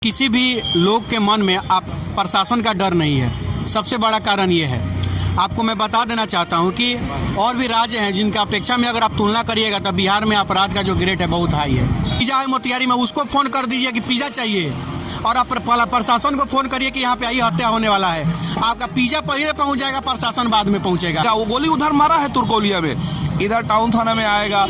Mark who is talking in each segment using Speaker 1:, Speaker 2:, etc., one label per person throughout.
Speaker 1: किसी भी लोग के मन में आप प्रशासन का डर नहीं है। सबसे बड़ा कारण ये है। आपको मैं बता देना चाहता हूँ कि और भी राज्य हैं जिनका अपेक्षा में अगर आप तुलना करिएगा तो बिहार में अपराध का जो ग्रेड है बहुत हाई है। पिज़्ज़ा है मोतिहारी में, उसको फ़ोन कर दीजिए कि पिज़्ज़ा चाहिए और आप प्रशासन को फ़ोन करिए कि यहाँ पे आई हत्या होने वाला है। आपका पिज़्ज़ा पहले पहुँच जाएगा, प्रशासन बाद में पहुँचेगा।
Speaker 2: वो गोली उधर मारा है तुर्कोलिया में, इधर टाउन थाना में आएगा,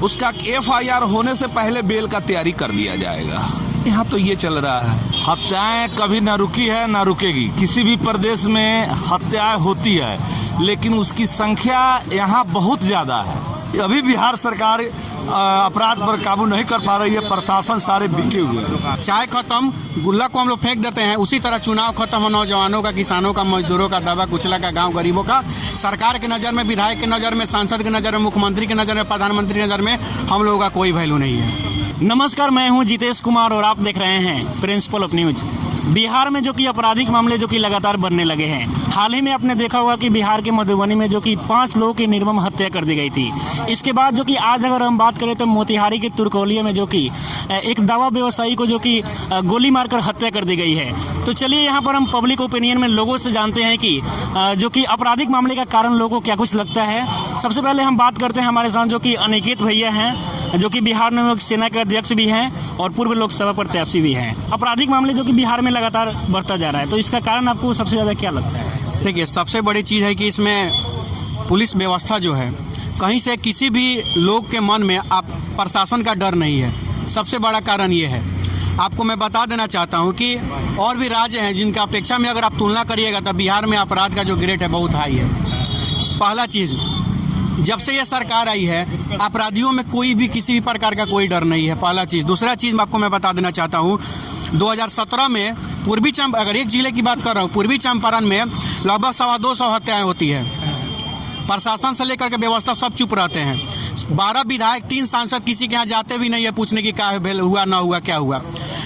Speaker 2: उसका FIR होने से पहले बेल का तैयारी कर दिया जाएगा। यहाँ तो ये चल रहा है।
Speaker 3: हत्याएं कभी ना रुकी है ना रुकेगी। किसी भी प्रदेश में हत्याएं होती है, लेकिन उसकी संख्या यहाँ बहुत ज़्यादा है।
Speaker 4: अभी बिहार सरकार अपराध पर काबू नहीं कर पा रही है। प्रशासन सारे बिके हुए हैं।
Speaker 1: चाय खत्म, गुल्ला को हम लोग फेंक देते हैं, उसी तरह चुनाव खत्म हो नौजवानों का, किसानों का, मजदूरों का, दबा कुचला का, गांव गरीबों का। सरकार की नज़र में, विधायक की नज़र में, सांसद की नज़र में, मुख्यमंत्री की नज़र में, प्रधानमंत्री की नज़र में हम लोगों का कोई वैल्यू नहीं है।
Speaker 5: नमस्कार, मैं हूं जितेश कुमार और आप देख रहे हैं प्रिंसिपल ऑफ न्यूज। बिहार में जो कि आपराधिक मामले जो कि लगातार बढ़ने लगे हैं। हाल ही में आपने देखा होगा कि बिहार के मधुबनी में जो कि 5 लोगों की निर्मम हत्या कर दी गई थी। इसके बाद जो कि आज अगर हम बात करें तो मोतिहारी के तुर्कोलिया में जो कि एक दवा व्यवसायी को जो कि गोली मारकर हत्या कर दी गई है। तो चलिए यहाँ पर हम पब्लिक ओपिनियन में लोगों से जानते हैं कि जो कि आपराधिक मामले का कारण लोगों को क्या कुछ लगता है। सबसे पहले हम बात करते हैं हमारे साथ जो कि अनिकेत भैया हैं, जो कि बिहार में सेना के अध्यक्ष भी हैं और पूर्व लोकसभा प्रत्याशी भी हैं। आपराधिक मामले जो कि बिहार में लगातार बढ़ता जा रहा है, तो इसका कारण आपको सबसे ज़्यादा क्या लगता है?
Speaker 1: देखिए, सबसे बड़ी चीज़ है कि इसमें पुलिस व्यवस्था जो है, कहीं से किसी भी लोग के मन में आप प्रशासन का डर नहीं है। सबसे बड़ा कारण ये है। आपको मैं बता देना चाहता हूँ कि और भी राज्य हैं जिनका अपेक्षा में अगर आप तुलना करिएगा तो बिहार में अपराध का जो ग्रेड है बहुत हाई है। पहला चीज़, जब से ये सरकार आई है अपराधियों में कोई भी किसी भी प्रकार का कोई डर नहीं है, पहला चीज़। दूसरा चीज़ आपको मैं बता देना चाहता हूँ, 2017 में अगर एक जिले की बात कर रहा हूँ, पूर्वी चंपारण में लगभग 250 हत्याएँ होती है। प्रशासन से लेकर के व्यवस्था सब चुप रहते हैं। 12 विधायक, 3 सांसद किसी के यहाँ जाते भी नहीं है पूछने की क्या हुआ ना हुआ, क्या हुआ।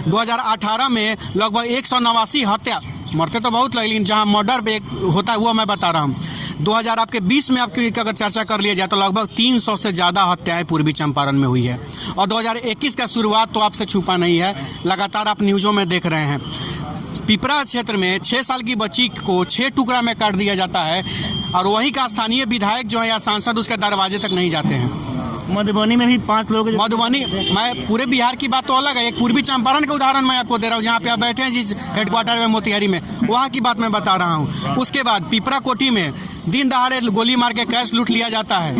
Speaker 1: 2018 में लगभग 189 हत्या, मरते तो बहुत लेकिन जहाँ मर्डर पे होता है वो मैं बता रहा हूँ। 2020 में आपकी अगर चर्चा कर लिया जाए तो लगभग 300 से ज़्यादा हत्याएं पूर्वी चंपारण में हुई है। और 2021 का शुरुआत तो आपसे छुपा नहीं है, लगातार आप न्यूज़ों में देख रहे हैं। पिपरा क्षेत्र में 6 साल की बच्ची को 6 टुकड़ा में काट दिया जाता है और वहीं का स्थानीय विधायक जो है या सांसद उसके दरवाजे तक नहीं जाते हैं।
Speaker 5: मधुबनी में भी 5 लोग,
Speaker 1: मधुबनी, मैं पूरे बिहार की बात तो अलग है, एक पूर्वी चंपारण का उदाहरण मैं आपको दे रहा हूँ, जहाँ पे आप बैठे हैं जिस हेडक्वार्टर में मोतिहारी में, वहाँ की बात मैं बता रहा हूँ। उसके बाद पिपरा कोठी में दिन दहाड़े गोली मार के कैश लूट लिया जाता है।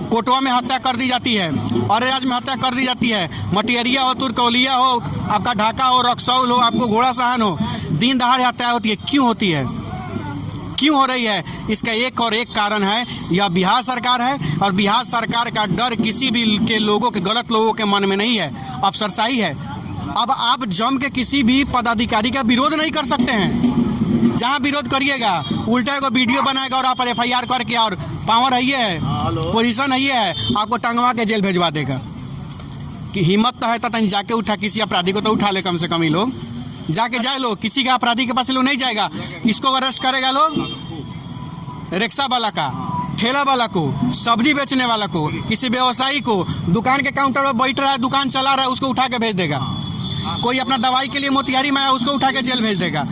Speaker 1: कोटवा में हत्या कर दी जाती है, औरैया में हत्या कर दी जाती है। मटियरिया हो, तुर्कोलिया हो, आपका ढाका हो, रक्सौल हो, आपको घोड़ा सहन हो, दिन दहाड़े हत्या होती है। क्यों होती है, क्यों हो रही है? इसका एक और एक कारण है, यह बिहार सरकार है और बिहार सरकार का डर किसी भी के लोगों के, गलत लोगों के मन में नहीं है, अफसरशाही है। अब आप जम के किसी भी पदाधिकारी का विरोध नहीं कर सकते हैं। जहाँ विरोध करिएगा उल्टा को वीडियो बनाएगा और आप FIR करके, और पावर है, पोजीशन है, आपको टंगवा के जेल भेजवा देगा। कि हिम्मत तो है तो जाके उठा, किसी अपराधी को तो उठा ले कम से कम। ही लोग जाके जाए, लोग किसी का अपराधी के पास लोग नहीं जाएगा। इसको अरेस्ट करेगा लोग, रिक्शा वाला का, ठेला वाला को, सब्जी बेचने वाला को, किसी व्यवसायी को, दुकान के काउंटर पर बैठ रहा है, दुकान चला रहा है, उसको उठा के भेज देगा। कोई अपना दवाई के लिए मोतिहारी में आया, उसको उठा के जेल भेज देगा।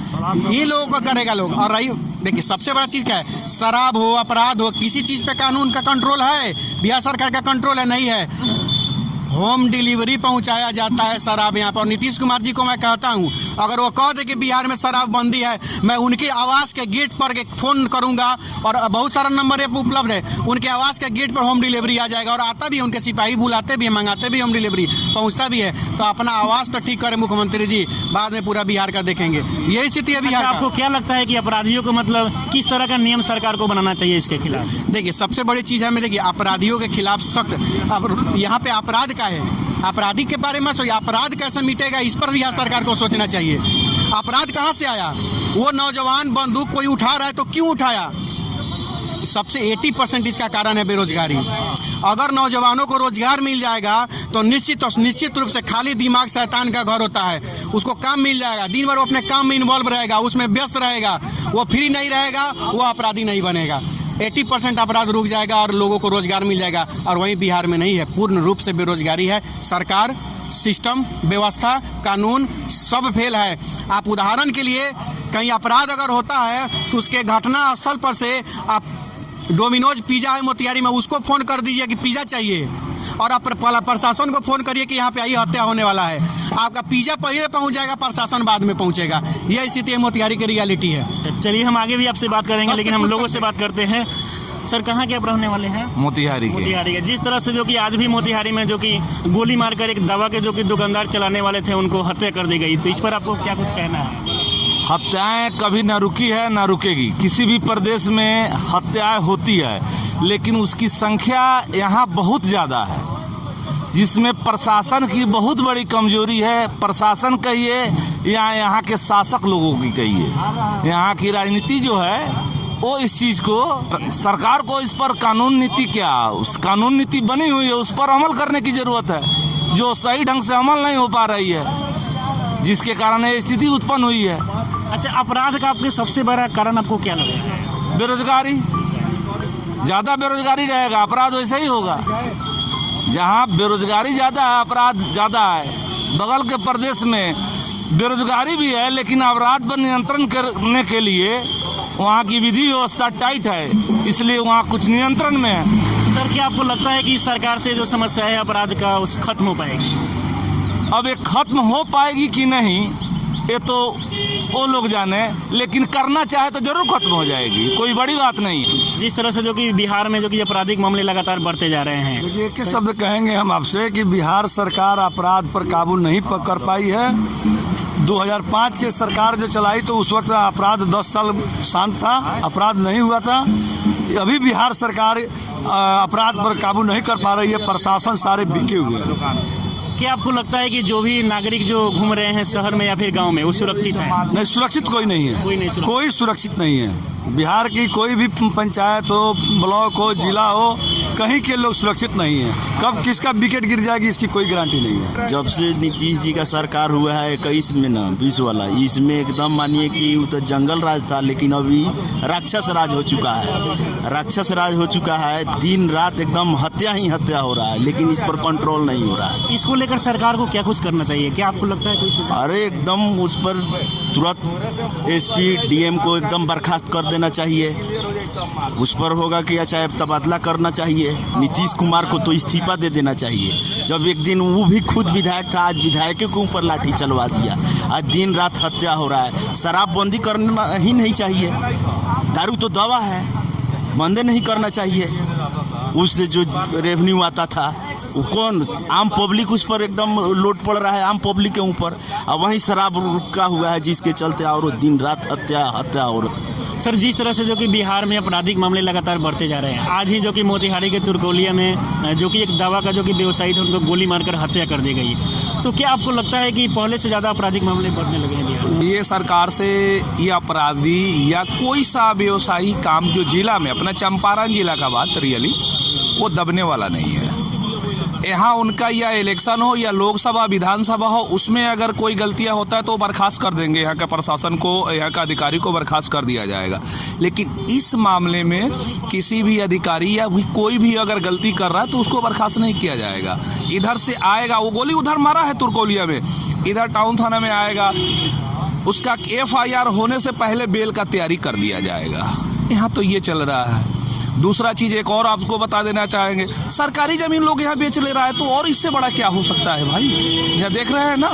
Speaker 1: ये लोगों को करेगा लोग। और रही, देखिए सबसे बड़ा चीज़ क्या है, शराब हो, अपराध हो, किसी चीज़ पे कानून का कंट्रोल है? बिहार सरकार का कंट्रोल है? नहीं है। होम डिलीवरी पहुंचाया जाता है शराब यहाँ पर। नीतीश कुमार जी को मैं कहता हूँ, अगर वो कह दे कि बिहार में शराब बंदी है, मैं उनके आवास के गेट पर फ़ोन करूँगा और बहुत सारा नंबर उपलब्ध है, उनके आवास के गेट पर होम डिलीवरी आ जाएगा। और आता भी, उनके सिपाही बुलाते भी हैं, मंगाते भी, होम डिलीवरी पहुँचता भी है। तो अपना आवाज़ तो ठीक करें मुख्यमंत्री जी, बाद में पूरा बिहार का देखेंगे। यही स्थिति है बिहार।
Speaker 5: आपको क्या लगता है कि अपराधियों को मतलब किस तरह का नियम सरकार को बनाना चाहिए इसके खिलाफ?
Speaker 1: देखिए, सबसे बड़ी चीज़ है, मैं देखिए अपराधियों के खिलाफ सख्त, अब यहाँ पे अपराध का है, अपराधी के बारे में सोचिए, अपराध कैसे मिटेगा इस पर भी यहाँ सरकार को सोचना चाहिए। अपराध कहाँ से आया? वो नौजवान बंदूक कोई उठा रहा है तो क्यों उठाया? सबसे 80% इसका कारण है बेरोजगारी। अगर नौजवानों को रोजगार मिल जाएगा तो निश्चित रूप से, खाली दिमाग शैतान का घर होता है, उसको काम मिल जाएगा, दिन भर वो अपने काम में इन्वॉल्व रहेगा, उसमें व्यस्त रहेगा, वो फ्री नहीं रहेगा, वो अपराधी नहीं बनेगा। 80% अपराध रुक जाएगा और लोगों को रोजगार मिल जाएगा। और वहीं बिहार में नहीं है, पूर्ण रूप से बेरोजगारी है। सरकार सिस्टम, व्यवस्था, कानून सब फेल है। आप उदाहरण के लिए कहीं अपराध अगर होता है तो उसके घटना स्थल पर से आप डोमिनोज पिज़्ज़ा है मोतिहारी में, उसको फ़ोन कर दीजिए कि पिज़्ज़ा चाहिए, और आप प्रशासन को फ़ोन करिए कि यहाँ पे आई हत्या होने वाला है। आपका पिज़्ज़ा पहले पहुँच जाएगा, प्रशासन बाद में पहुँचेगा। यह स्थिति मोतिहारी की रियलिटी है।
Speaker 5: चलिए हम आगे भी आपसे बात करेंगे, लेकिन हम लोगों से बात करते हैं। सर, कहाँ के आप रहने वाले हैं?
Speaker 3: मोतिहारी के।
Speaker 5: मोतिहारी के। जिस तरह से जो कि आज भी मोतिहारी में जो कि गोली मारकर एक दवा के जो कि दुकानदार चलाने वाले थे उनको हत्या कर दी गई, तो इस पर आपको क्या कुछ कहना है?
Speaker 3: हत्याएं कभी न रुकी है न रुकेगी। किसी भी प्रदेश में हत्याएं होती है, लेकिन उसकी संख्या यहाँ बहुत ज़्यादा है, जिसमें प्रशासन की बहुत बड़ी कमजोरी है। प्रशासन कहिए या यहाँ के शासक लोगों की कहिए, यहाँ की राजनीति जो है वो इस चीज़ को, सरकार को इस पर कानून नीति क्या, उस कानून नीति बनी हुई है उस पर अमल करने की ज़रूरत है, जो सही ढंग से अमल नहीं हो पा रही है, जिसके कारण ये स्थिति उत्पन्न हुई है।
Speaker 5: अच्छा, अपराध का आपके सबसे बड़ा कारण आपको क्या लगेगा?
Speaker 3: बेरोजगारी। ज़्यादा बेरोजगारी रहेगा, अपराध वैसे ही होगा। जहाँ बेरोजगारी ज़्यादा है, अपराध ज़्यादा है। बगल के प्रदेश में बेरोजगारी भी है, लेकिन अपराध पर नियंत्रण करने के लिए वहाँ की विधि व्यवस्था टाइट है, इसलिए वहाँ कुछ नियंत्रण में है।
Speaker 5: सर, क्या आपको लगता है कि सरकार से जो समस्या है अपराध का उस खत्म हो पाएगी?
Speaker 3: अब ये खत्म हो पाएगी कि नहीं ये तो वो लोग जाने, लेकिन करना चाहे तो जरूर खत्म हो जाएगी, कोई बड़ी बात नहीं है।
Speaker 5: जिस तरह से जो कि बिहार में जो कि आपराधिक मामले लगातार बढ़ते जा रहे हैं,
Speaker 4: देखिए, एक ही शब्द कहेंगे हम आपसे कि बिहार सरकार अपराध पर काबू नहीं कर पाई है। 2005 के सरकार जो चलाई तो उस वक्त अपराध 10 साल शांत था, अपराध नहीं हुआ था। अभी बिहार सरकार अपराध पर काबू नहीं कर पा रही है, प्रशासन सारे बिके हुए हैं।
Speaker 5: क्या आपको लगता है कि जो भी नागरिक जो घूम रहे हैं शहर में या फिर गांव में वो सुरक्षित है?
Speaker 4: नहीं, सुरक्षित कोई नहीं है, कोई सुरक्षित नहीं है। बिहार की कोई भी पंचायत हो, ब्लॉक हो, जिला हो, कहीं के लोग सुरक्षित नहीं है। कब किसका विकेट गिर जाएगी इसकी कोई गारंटी नहीं है।
Speaker 6: जब से नीतीश जी का सरकार हुआ है 21 में ना 20 वाला, इसमें एकदम मानिए कि वो तो जंगल राज था, लेकिन अभी राक्षस राज हो चुका है। राक्षस राज हो चुका है, दिन रात एकदम हत्या ही हत्या हो रहा है, लेकिन इस पर कंट्रोल नहीं हो रहा है।
Speaker 5: इसको लेकर सरकार को क्या कुछ करना चाहिए? क्या आपको लगता है कोई सुझाव?
Speaker 6: अरे एकदम उस पर तुरंत एसपी डीएम को एकदम बर्खास्त कर देना चाहिए। उस पर होगा कि चाहे तबादला करना चाहिए। नीतीश कुमार को तो इस्तीफा दे देना चाहिए। जब एक दिन वो भी खुद विधायक था, आज विधायकों के ऊपर लाठी चलवा दिया। आज दिन रात हत्या हो रहा है। शराबबंदी करना ही नहीं चाहिए, दारू तो दवा है, बंदे नहीं करना चाहिए। उससे जो रेवेन्यू आता था वो कौन, आम पब्लिक उस पर एकदम लोड पड़ रहा है, आम पब्लिक के ऊपर। अब वहीं शराब रुका हुआ है, जिसके चलते और दिन रात हत्या और
Speaker 5: सर, जिस तरह से जो कि बिहार में आपराधिक मामले लगातार बढ़ते जा रहे हैं, आज ही जो कि मोतिहारी के तुरकोलिया में जो कि एक दवा का जो कि व्यवसायी था उनको गोली मारकर हत्या कर दी गई, तो क्या आपको लगता है कि पहले से ज़्यादा आपराधिक मामले बढ़ने लगे हैं बिहार में?
Speaker 2: ये सरकार से ये अपराधी या कोई सा व्यवसायी काम जो जिला में, अपना चंपारण जिला का बात रियली, वो दबने वाला नहीं है। यहाँ उनका या इलेक्शन हो या लोकसभा विधानसभा हो, उसमें अगर कोई गलतियाँ होता है तो बर्खास्त कर देंगे, यहाँ के प्रशासन को, यहाँ का अधिकारी को बर्खास्त कर दिया जाएगा। लेकिन इस मामले में किसी भी अधिकारी या भी कोई भी अगर गलती कर रहा है तो उसको बर्खास्त नहीं किया जाएगा। इधर से आएगा, वो गोली उधर मारा है तुरकोलिया में, इधर टाउन थाना में आएगा, उसका FIR होने से पहले बेल का तैयारी कर दिया जाएगा। यहाँ तो ये चल रहा है। दूसरा चीज़ एक और आपको बता देना चाहेंगे, सरकारी ज़मीन लोग यहाँ बेच ले रहा है, तो और इससे बड़ा क्या हो सकता है भाई? यहाँ देख रहे हैं ना,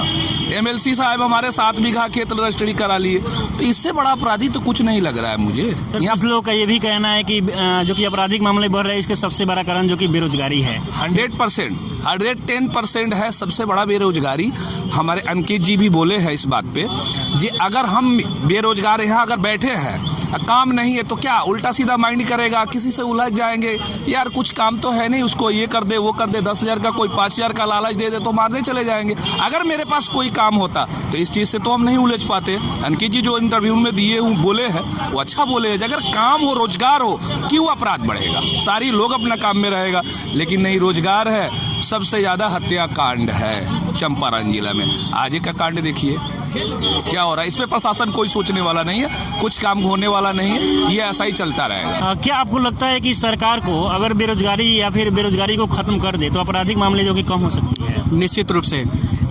Speaker 2: MLC साहब हमारे 7 बीघा खेत रजिस्ट्री करा लिए, तो इससे बड़ा अपराधी तो कुछ नहीं लग रहा है मुझे।
Speaker 5: यहाँ लोगों का ये भी कहना है कि जो कि आपराधिक मामले बढ़ रहे हैं इसके सबसे बड़ा कारण जो कि बेरोजगारी है।
Speaker 2: 100%, 110% है सबसे बड़ा बेरोजगारी। हमारे अंकित जी भी बोले हैं इस बात पे, जी अगर हम बेरोजगार यहाँ अगर बैठे हैं, काम नहीं है, तो क्या उल्टा सीधा माइंड करेगा, किसी से उलझ जाएंगे, यार कुछ काम तो है नहीं, उसको ये कर दे वो कर दे, 10,000 का कोई 5,000 का लालच दे दे तो मारने चले जाएंगे। अगर मेरे पास कोई काम होता तो इस चीज़ से तो हम नहीं उलझ पाते। अंकित जी जो इंटरव्यू में दिए हूँ बोले हैं वो अच्छा बोले हैं, अगर काम हो, रोजगार हो, क्यों अपराध बढ़ेगा? सारी लोग अपना काम में रहेगा, लेकिन नहीं रोजगार है। सबसे ज़्यादा हत्याकांड है चंपारण जिला में। आज का कांड देखिए, क्या हो रहा है इस पे प्रशासन कोई सोचने वाला नहीं है, कुछ काम होने वाला नहीं है, ये ऐसा ही चलता रहेगा।
Speaker 5: क्या आपको लगता है कि सरकार को अगर बेरोजगारी या फिर बेरोजगारी को खत्म कर दे तो आपराधिक मामले जो कि कम हो सकती है?
Speaker 1: निश्चित रूप से,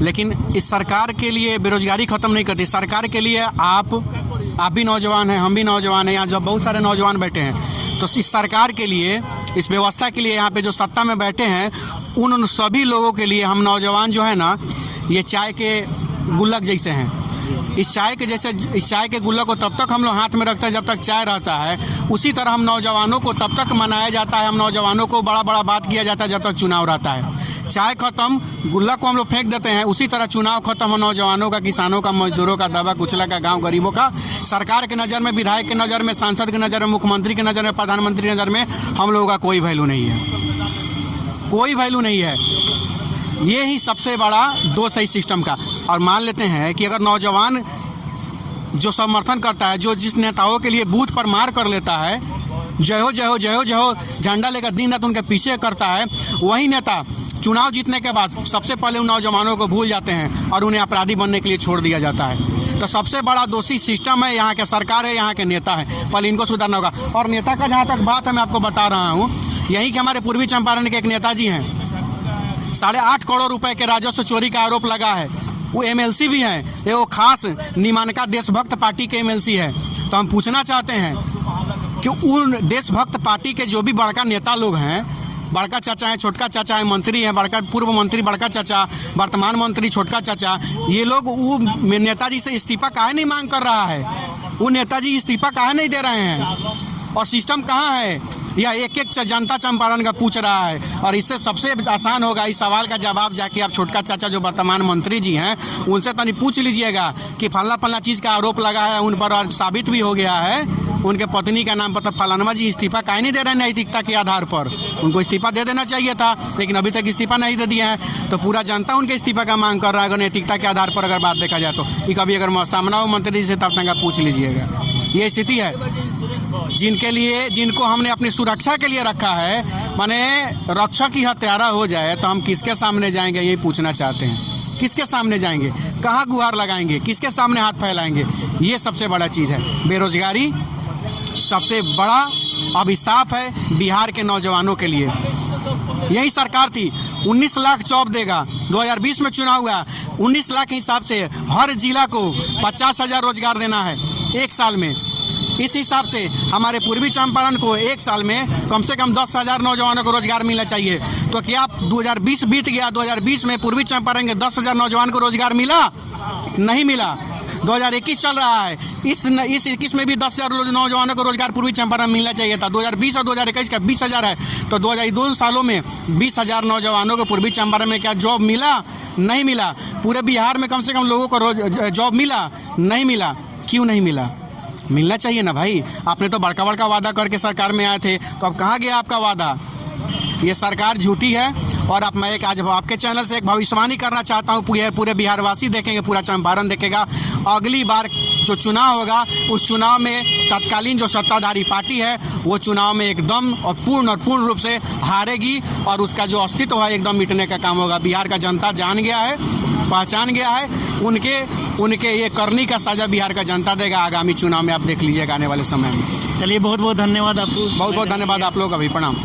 Speaker 1: लेकिन इस सरकार के लिए बेरोजगारी खत्म नहीं करती। सरकार के लिए आप भी नौजवान हैं, हम भी नौजवान हैं, यहाँ जब बहुत सारे नौजवान बैठे हैं, तो इस सरकार के लिए, इस व्यवस्था के लिए, यहाँ पे जो सत्ता में बैठे हैं उन सभी लोगों के लिए हम नौजवान जो है ना, ये चाय के गुल्लक जैसे हैं। इस चाय के गुल्लक को तब तक हम लोग हाथ में रखते हैं जब तक चाय रहता है। उसी तरह हम नौजवानों को तब तक मनाया जाता है, हम नौजवानों को बड़ा बड़ा बात किया जाता है जब तक चुनाव रहता है। चाय खत्म, गुल्लक को हम लोग फेंक देते हैं, उसी तरह चुनाव खत्म, नौजवानों का, किसानों का, मजदूरों का, दबा कुचला का, गांव गरीबों का, सरकार के नज़र में, विधायक के नज़र में, सांसद के नज़र में, मुख्यमंत्री के नज़र में, प्रधानमंत्री के नज़र में हम लोगों का कोई वैल्यू नहीं है, कोई वैल्यू नहीं है। ये ही सबसे बड़ा दोष है इस सिस्टम का। और मान लेते हैं कि अगर नौजवान जो समर्थन करता है, जो जिस नेताओं के लिए बूथ पर मार कर लेता है, जय हो जय हो जय हो जय हो झंडा लेकर दिन रात उनके पीछे करता है, वही नेता चुनाव जीतने के बाद सबसे पहले उन नौजवानों को भूल जाते हैं और उन्हें अपराधी बनने के लिए छोड़ दिया जाता है। तो सबसे बड़ा दोषी सिस्टम है, यहाँ के सरकार है, यहाँ के नेता है, पहले इनको सुधारना होगा। और नेता का जहाँ तक बात है, मैं आपको बता रहा हूँ, यही कि हमारे पूर्वी चंपारण के एक नेताजी हैं, 8.5 करोड़ रुपए के राजस्व चोरी का आरोप लगा है। वो MLC भी हैं, ये वो खास निमानका देशभक्त पार्टी के MLC है। तो हम पूछना चाहते हैं कि उन देशभक्त पार्टी के जो भी बड़का नेता लोग हैं, बड़का चाचा है, छोटका चाचा है, मंत्री है, बड़का पूर्व मंत्री बड़का चाचा, वर्तमान मंत्री छोटका चाचा, ये लोग वो नेताजी से इस्तीफा काहे नहीं मांग कर रहा है? वो नेताजी इस्तीफा काहे नहीं दे रहे हैं? और सिस्टम कहाँ है? या एक एक जनता चंपारण का पूछ रहा है। और इससे सबसे आसान होगा इस सवाल का जवाब जाके आप छोटका चाचा जो वर्तमान मंत्री जी हैं उनसे तनी पूछ लीजिएगा कि फलना चीज़ का आरोप लगा है उन पर और साबित भी हो गया है उनके पत्नी का नाम पर, तो फलानवा जी इस्तीफा काहे नहीं दे रहे हैं नैतिकता के आधार पर? उनको इस्तीफा दे देना चाहिए था, लेकिन अभी तक इस्तीफा नहीं दे दिया है। तो पूरा जनता उनके इस्तीफा का मांग कर रहा है अगर नैतिकता के आधार पर अगर बात देखा जाए तो। कि कभी अगर सामना हो मंत्री जी से तब तक पूछ लीजिएगा। ये स्थिति है जिनको हमने अपनी सुरक्षा के लिए रखा है, माने रक्षक ही हत्यारा हो जाए तो हम किसके सामने जाएंगे, यही पूछना चाहते हैं। किसके सामने जाएंगे, कहाँ गुहार लगाएंगे, किसके सामने हाथ फैलाएंगे? ये सबसे बड़ा चीज़ है। बेरोजगारी सबसे बड़ा अभिशाप है बिहार के नौजवानों के लिए। यही सरकार थी 19 लाख जॉब देगा, 2020 में चुनाव हुआ, 19 लाख के हिसाब से हर जिला को 50,000 रोजगार देना है एक साल में। इस हिसाब से हमारे पूर्वी चंपारण को एक साल में कम से कम 10,000 नौजवानों को रोजगार मिलना चाहिए। तो क्या 2020 बीत गया, 2020 में पूर्वी चंपारण के 10,000 नौजवान को रोजगार मिला? नहीं मिला। 2021 चल रहा है, इस 21 में भी 10,000 नौजवानों को रोजगार पूर्वी चंपारण मिलना चाहिए था। 2020 और 2021 का 20,000 है, तो 2 सालों में 20,000 नौजवानों को पूर्वी चंपारण में क्या जॉब मिला? नहीं मिला। पूरे बिहार में कम से कम लोगों को जॉब मिला? नहीं मिला। क्यों नहीं मिला? मिलना चाहिए ना भाई। आपने तो बड़का बड़का वादा करके सरकार में आए थे, तो अब कहाँ गया आपका वादा? ये सरकार झूठी है। और अब मैं आज आपके चैनल से एक भविष्यवाणी करना चाहता हूँ, पूरे बिहारवासी देखेंगे, पूरा चंपारण देखेगा। अगली बार जो चुनाव होगा उस चुनाव में तत्कालीन जो सत्ताधारी पार्टी है वो चुनाव में एकदम और पूर्ण रूप से हारेगी और उसका जो अस्तित्व है एकदम मिटने का काम होगा। बिहार का जनता जान गया है, पहचान गया है। उनके ये करनी का सजा बिहार का जनता देगा आगामी चुनाव में। आप देख लीजिएगा आने वाले समय में।
Speaker 5: चलिए, बहुत बहुत धन्यवाद आपको।
Speaker 1: बहुत बहुत धन्यवाद आप लोग का भी। प्रणाम।